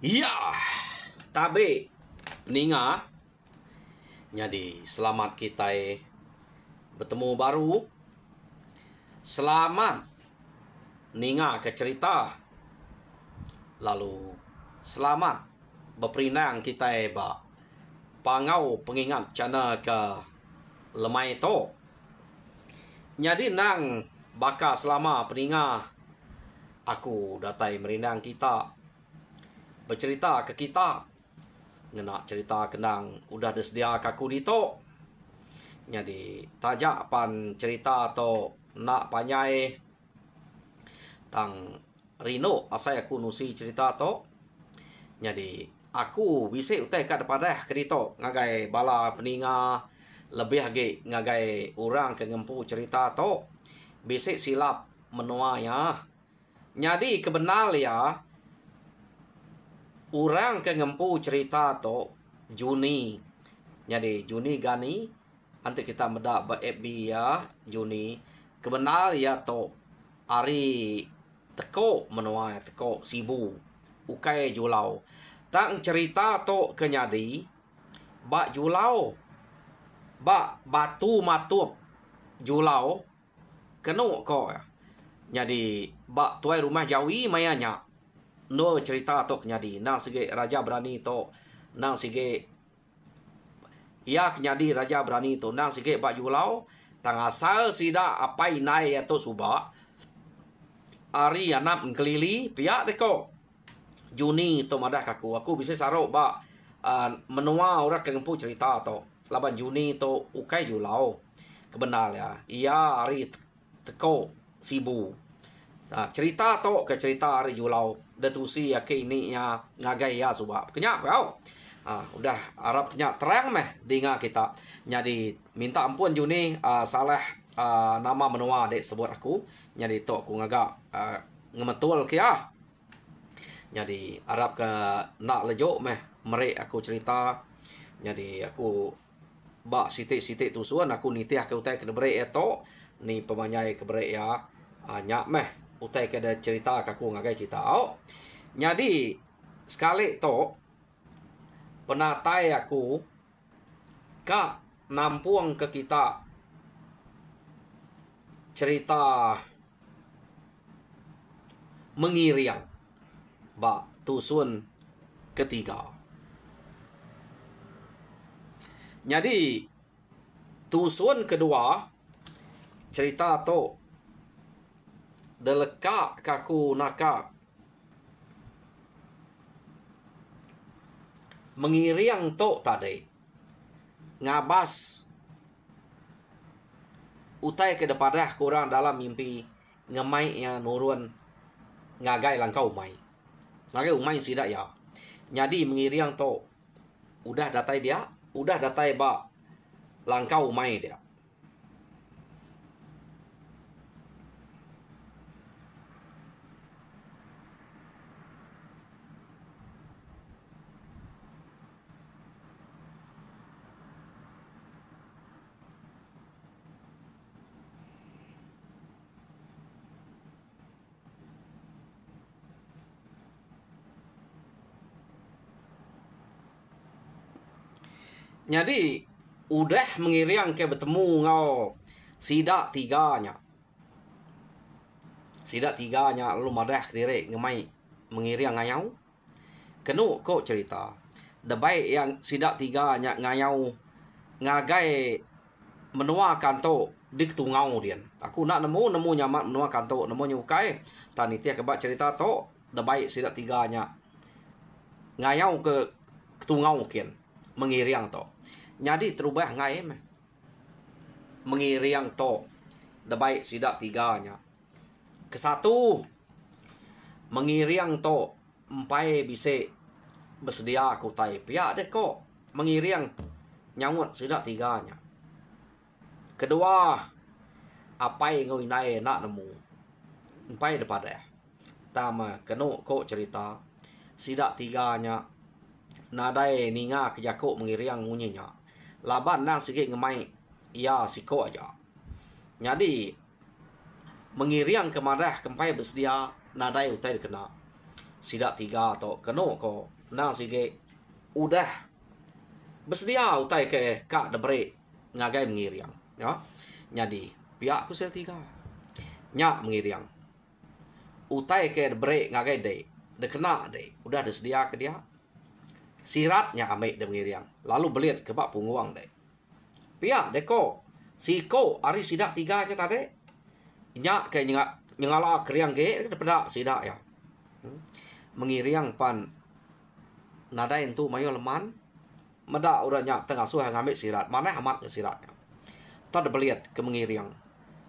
Ya, tabe ninga. Jadi selamat kita bertemu baru. Selamat ninga ke cerita. Lalu selamat berperinang kita pangau pengingat cana ke lemai to. Jadi nang baka selama peninga aku datai merindang kita bercerita ke kita ngena cerita kenang udah sedia kaku dito. Jadi tajak pan cerita to nak panyai tang Rino asai aku nusi cerita to. Jadi aku bisa utai kat depadah kedito ngagai bala peninga lebih lagi ngagai orang ke ngempu cerita to bisa silap menua ya. Jadi kebenar ya orang ke ngempu cerita to Juni. Jadi Juni gani nanti kita medak FB ya Juni. Kebenar ya to hari teko menua teko sibu ukai julau. Tang cerita to kenyadi bak julau bak batu matup julau kenu ko. Jadi bak tuai rumah Jawi mayanya no cerita to kenyadi nang sige raja berani to nang sige ya kenyadi raja berani to nang sige bak julau tang asal sida apai nai to suba ari anap kelili pihak deko Juni to madah aku bisa sarok bak menua orang kempu cerita to laban Juni to ukai julau kebenar ya ia hari teko sibu cerita to ke cerita hari julau detusi ya ke ini ya ngagai ya suba kenyak kau udah Arab kenyak terang meh dengar kita. Jadi minta ampun Juni salah nama menua dek sebut aku. Jadi to aku ngagak ngemetul ke ya. Jadi Arab ke nak lejo meh merek aku cerita. Jadi aku bak sitik-sitik tusuan aku nitih ke utai ke debrek eto ni pemanyai ke brek ya nyak meh utai ke ada cerita aku ngagai kita. Jadi sekali to penatai aku ka nampuang ke kita cerita mengiriang bak tusun ketiga. Jadi tusun kedua cerita to deleka kaku naka mengiriang to tadi ngabas utai ke depadah kurang dalam mimpi ngemai yang nurun ngagai langkau umai ngagai umai sidak ya. Jadi mengiriang to udah datai dia udah datai ba langkau umai dia. Jadi udah mengiriang ke bertemu ngau sidak tiganya lalu madah diri ngemai mengiriang ngayau kenu kok cerita debai yang sidak tiganya ngayau ngagai menua kanto dik tungau dian aku nak nemu nyamat menua kanto nemu nyukai tani tia kebak cerita to debai sidak tiganya ngayau ke tungau kian mengiriang to. Jadi terubah ngai mengiriang to debai sidak tiganya ke satu mengiriang to empai bisa bersedia aku tai pihak deh kok mengiriang nyawut sidak tiganya. Kedua apai ngoi nai nak nemu empai depada tama keno kok cerita sidak tiganya nadai ninga kejako mengiriang munyinya laban nang sikit ngemai ya siko aja. Jadi mengiriang kemadah kempai bersedia nadai utai kena Sidak tiga to keno ko nang sige udah bersedia utai ke kak debre ngagai mengiriang ya. Jadi pihak ku sel tiga nyak mengiriang utai ke debre ngagai de kena udah disedia ke dia siratnya ambil de mengiriang lalu belit ke bak punguang pihak deko siko ari sidak tiga nya tadi nyak ke nyengala kriang ge daripada sidak ya. Mengiriang pan nada itu mayo leman meda uranya tengah suah ngambil sirat mana amat ke siratnya tak beliat ke mengiriang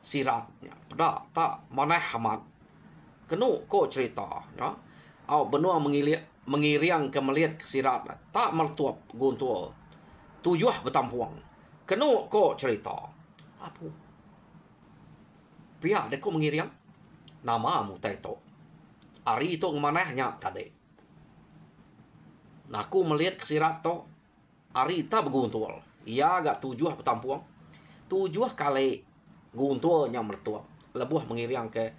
siratnya pada tak mana amat kenu ko cerita ya au benua mengiriang ke melihat ke sirat tak mertuap guntua tujuh betampuang kenu ko cerita apa pihak deko mengiriang nama mu taito ari itu manahnya tadi. Naku melihat kesirat to ari ta beguntul. Ia agak tujuh petampuang. Tujuh kali guntulnya mertua. Lebuh mengiriang ke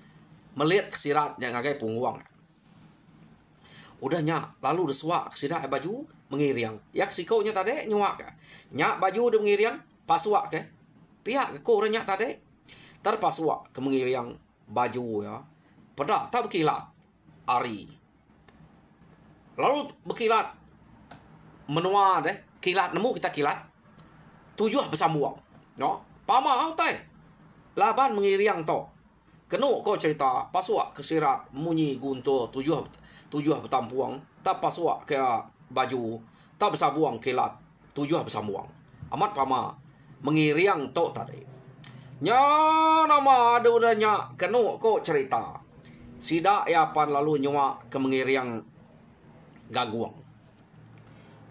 melihat kesirat yang ngagai pungguang. Udahnya lalu deswa kesirat baju mengiriang. Ya kesikonya tadi nyuak. Nyak baju de mengiriang paswa ke. Pihak ke korenya tadi terpaswa ke mengiriang baju ya. Pada tak berkilat ari lalu berkilat menua kilat nemu kita kilat tujuh bersambung no pama autai laban mengiriang to kenu ko cerita paswa ke sirat munyi guntur tujuh betampuang tak paswa ke baju tak bersambung kilat tujuh bersambung amat pama mengiriang to tadi nya nama ada udahnya kenu ko cerita sidak ya pan lalu nyawa ke mengiriang gaguang.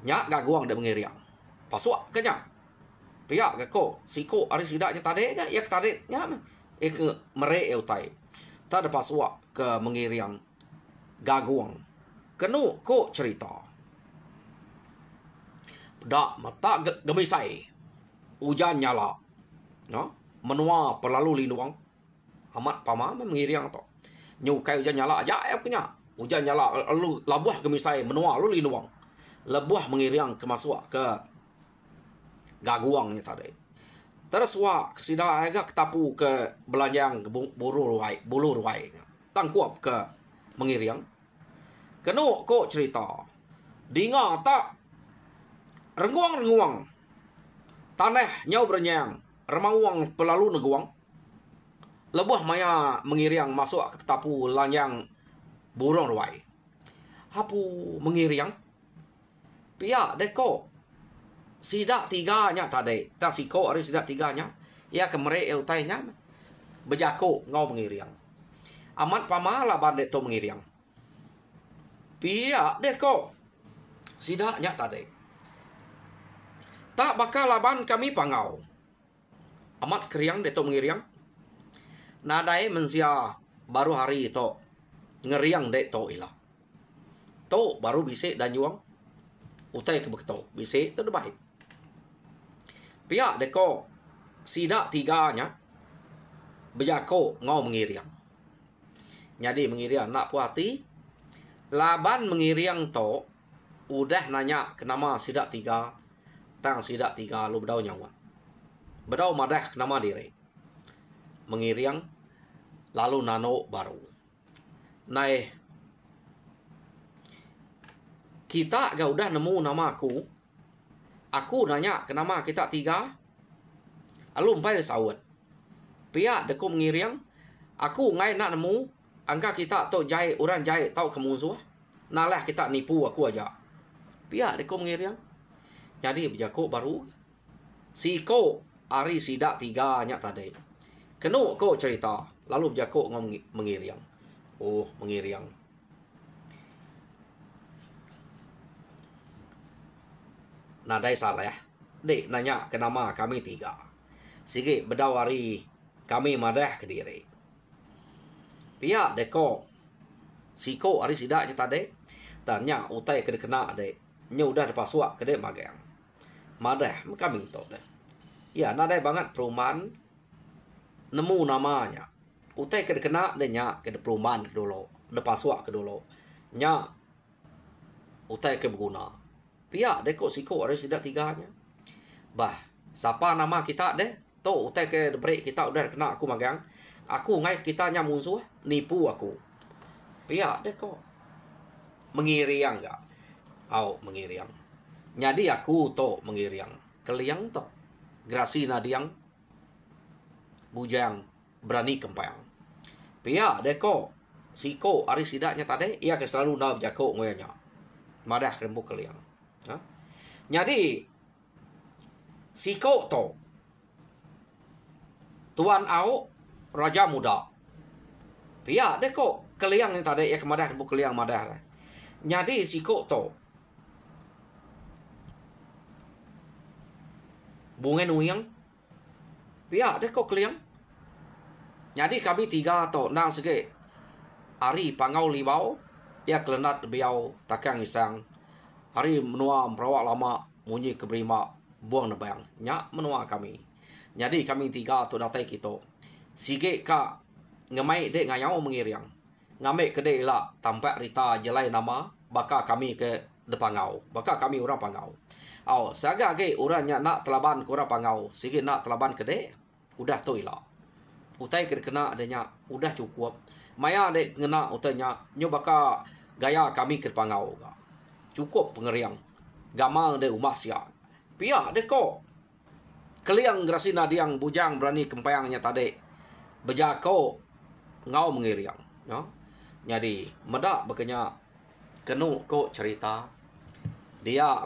Nyak gaguang de mengiriang. Paswa ke nya. Pihak ke ko siko ari sidaknya tade ga ya tade nya ke mere eutai. Tak ada paswa ke mengiriang gaguang. Kenu ko cerita. Dak mata gemisai. Hujan nyala. No? Menua perlalu linuang. Amat pama mengiriang to. Nyukai hujan nyala aja ya punya hujan nyala lu labuh gemisai menua lu linuang lebuh mengiriang ke masuk ke gaguangnya tadi terus wa kesida agak ketapu ke belanjang ke bulu ruai tangkuap ke mengiriang kenu ko cerita dinga tak renguang tanah nyau bernyang remanguang pelalu neguang lebuh maya mengiriang masuk ke tapu lanjang burung ruai. Hapu mengiriang. Pihak deko. Sidak tiganya tadi. Tak siko ari sidak tiganya. Ya kemere eutainya. Bejako ngau mengiriang. Amat pamala bandek to mengiriang. Pihak deko. Sidaknya tadi. Tak bakal laban kami pangau. Amat keriang deto mengiriang. Nadai mensia baru hari itu ngeriang dek to ilah. To baru bisik dan juang. Utai ke beketo. Bisik itu baik. Pihak deko sidak tiganya bejako ngau mengiriang. Jadi mengiriang nak puati. Laban mengiriang to udah nanya kenama sidak tiga. Tang sidak tiga lu bedau nyawa. Bedau madah kenama diri. Mengiriang lalu nano baru. Nai kita gak udah nemu nama aku. Aku nanya kenapa kita tiga. Lalu empai sawat. Pihak deku mengiriang. Aku ngai nak nemu. Angka kita tau jahit orang jahit tau kemusuh. Nalah kita nipu aku aja. Pihak deku mengiriang. Jadi berjaku baru. Siko ari sidak tiga nya tadi. Kenu ko cerita. Lalu berjaku mengiriang. Oh, mengiriang. Nadai salah ya. Dek nanya kenapa kami tiga. Sige bedawari kami madah ke diri. Pihak deko. Siko hari sidaknya tadi. Tanya utai kena kena dek. Nya udah dipasua ke dek magang. Madah kami to dek. Ya nadai banget perumahan. Nemu namanya. Utai kena kena dek nya ke perumahan ke dulu. Dipasua ke dulu. nya utai ke berguna. Pihak deko siko ada sidak tiganya. Bah, siapa nama kita deh? To utai ke break kita udah kena aku magang. Aku ngai kita nya musuh nipu aku. Pihak deko mengiriang enggak? Mengiriang. Jadi aku to mengiriang. Keliang to. Grasi nadiang bujang berani kempang. Pihak deko siko ari sidaknya tadi ia ke selalu nak jako ngoyanya. Madah rembuk keliang. Ha? Jadi siko to Tuan Au Raja Muda. Pihak deko keliang yang tadi ia kemadah rembuk keliang madah. Jadi siko to Bungen uyang. Pihak deko keliang. Jadi kami tiga to nang sege Ari pangau libau, ia kelenat biau takang isang. Ari menua merawak lama, munyi keberima, buang nebayang. Nyak menua kami. Jadi kami tiga tu datai kita. Sige ka ngemai dek ngayau mengiriang. Ngamai ke dek lah tampak rita jelai nama, baka kami ke depangau. Baka kami orang pangau. Saga ke orangnya nak telaban ke orang pangau. Sige nak telaban ke dek, udah tu ilah. Utai kena adanya, udah cukup. Maya dek ngena utanya nyo baka gaya kami ke pangau. Cukup pengeriang. Gamang de umah sia. Pia deko. Keliang grasi nadiang bujang berani kempayangnya tadi. Bejako ngau mengiriang. Ya. Jadi medak bekenya kenu ko cerita. Dia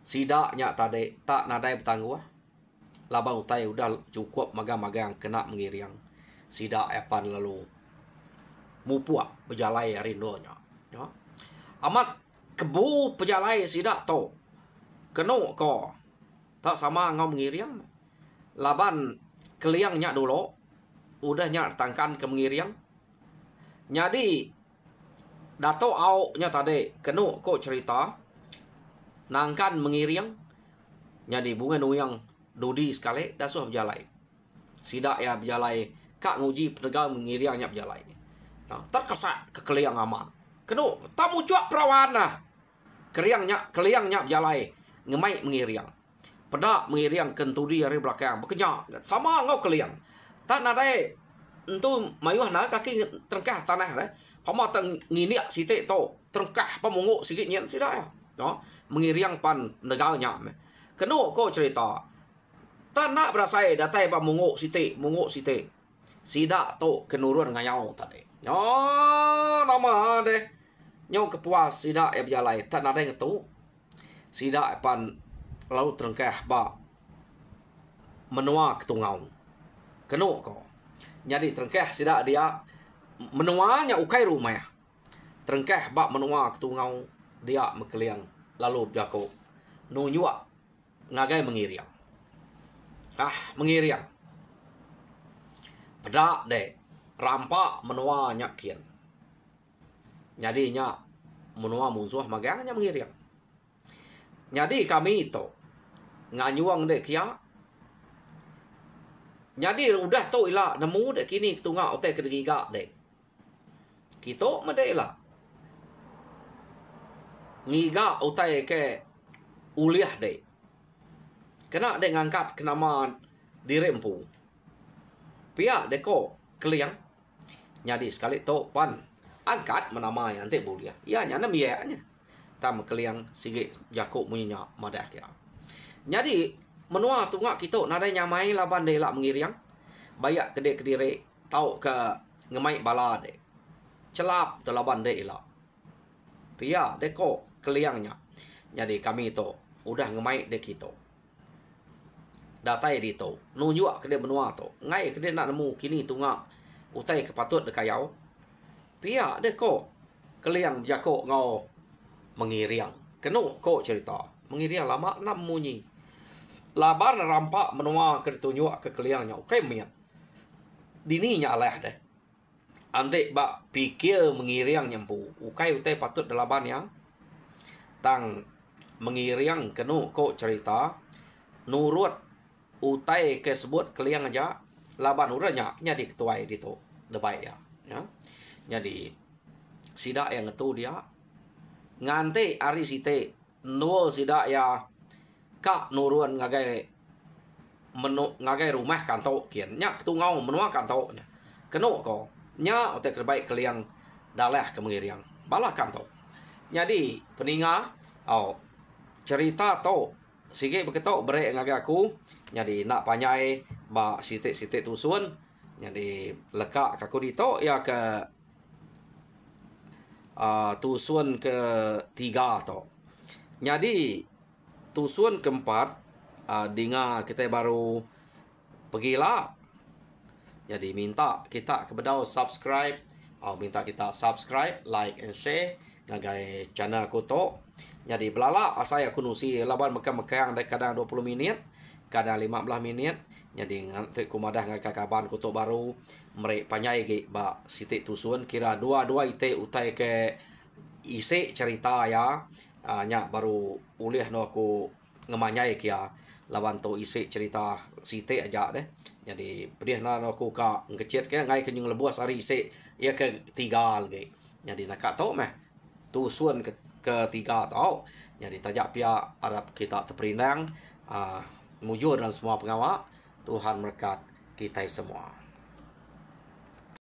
sidaknya tadi tak nadai bertangguh. Labang utai udah cukup magang-magang kena mengiriang. Sidak epan lalu mupuak pejalai rindonya. Ya. Amat kebu pejalai sidak to. Kenu ko tak sama ngau mengiriang. Laban keliangnya dulu. Udahnya tangkan ke mengiriang. Jadi Dato Au nya tadi kenu ko cerita. Nangkan mengiriang. Jadi bunga nuyang Dodi sekali dasuh berjalai. Sidak ya berjalai. Kak nguji pedagang mengiriangnya berjalai. Nah, terkesak ke keliang aman. Kenu tamu cuak perawan lah. Keliangnya berjalai. Ngemai mengiriang. Pedak mengiriang kentudi hari belakang. Bekerja. Sama ngau keliang. Tak nadai. Entu mayuh na kaki terengkah tanah lah. Pama teng nginiak sitik to. Terengkah pamunguk sikit nyen sidak ya. No? Mengiriang pan negalnya. Kenu ko cerita. Tak nak berasai datai pamunguk sitik. Munguk sitik. Sidak to kenurun ngayau tadi. Nama deh. Nyau kepuas sidak ya berjalai. Tak ada yang tu. Sidak pan lalu terengkah ba menua ketungau. Kenu ko. Jadi terengkah sidak dia menuanya ukai rumah ya. Terengkah ba menua ketungau dia mekeliang lalu jako nunyua ngagai mengiriang. Mengiriang. Pedak deh. Rampak menua nyakian. Jadi nya menua musuh magangnya mengiriang. Jadi kami itu nganyuang deh kia. Jadi udah tu ilah nemu deh kini tunga otek kedegiga deh. Kita mede ilah. Ngiga otek ke uliah deh. Kena deh ngangkat kenama dirempu. Pihak deko keliang. Jadi sekali to pan angkat menamai nanti bulia. Ya nyana mianya. Tam keliang sige jako munyinya madah kia. Jadi menua tunga kita nadai nyamai laban de la mengiriang. Bayak kede kedire tau ke ngemai bala de. Celap telaban de ila. Pihak deko keliangnya. Jadi kami to udah ngemai de kita. Datai di to nunjuk ke dia benua to ngai ke dia nak nemu kini tunga utai kepatut de kayau pia de ko keliang jako ngau mengiriang kenu ko cerita mengiriang lama nam munyi laban rampak menua ke tunjuk ke keliangnya ukai mian dininya aleh deh ante ba pikir mengiriang nyempu ukai utai patut delaban ya tang mengiriang kenu ko cerita nurut utai ke sebut keliang aja laban uranya jadi ketuai di to debai ya. Jadi sida yang ngetu dia ngante ari site nol sida ya kak nurun ngagai ngagai rumah kanto kian nyak tu ngau menua kanto nya keno ko nya otek terbaik keliang dalah kemiriang balah kanto jadi peninga cerita to sige beketo bere ngagai aku jadi nak panyai ba site-site tusun jadi leka kaku dito ya ke tusun ketiga to. Jadi tusun keempat dinga kita baru pergilah. Jadi minta kita kepada subscribe, minta kita subscribe, like and share ngagai channel aku to. Jadi belala asai aku nusi laban mekang-mekang kadang 20 menit, kadang 15 menit. Jadi nganti kumadah ngagai kaban ku to baru merek panyai ge ba siti tusun kira dua ite utai ke isi cerita ya. Nya baru ulih no aku ngemanyai kia lawan to isi cerita site aja deh. Jadi pedih na aku ka ngecet ke ngai kenyung lebuas hari isi ya ke tiga lagi. Jadi nak to meh tusun ketiga tau. Jadi tajak pia Arab kita terperinang mujur dan semua pengawak. Tuhan berkat kita semua.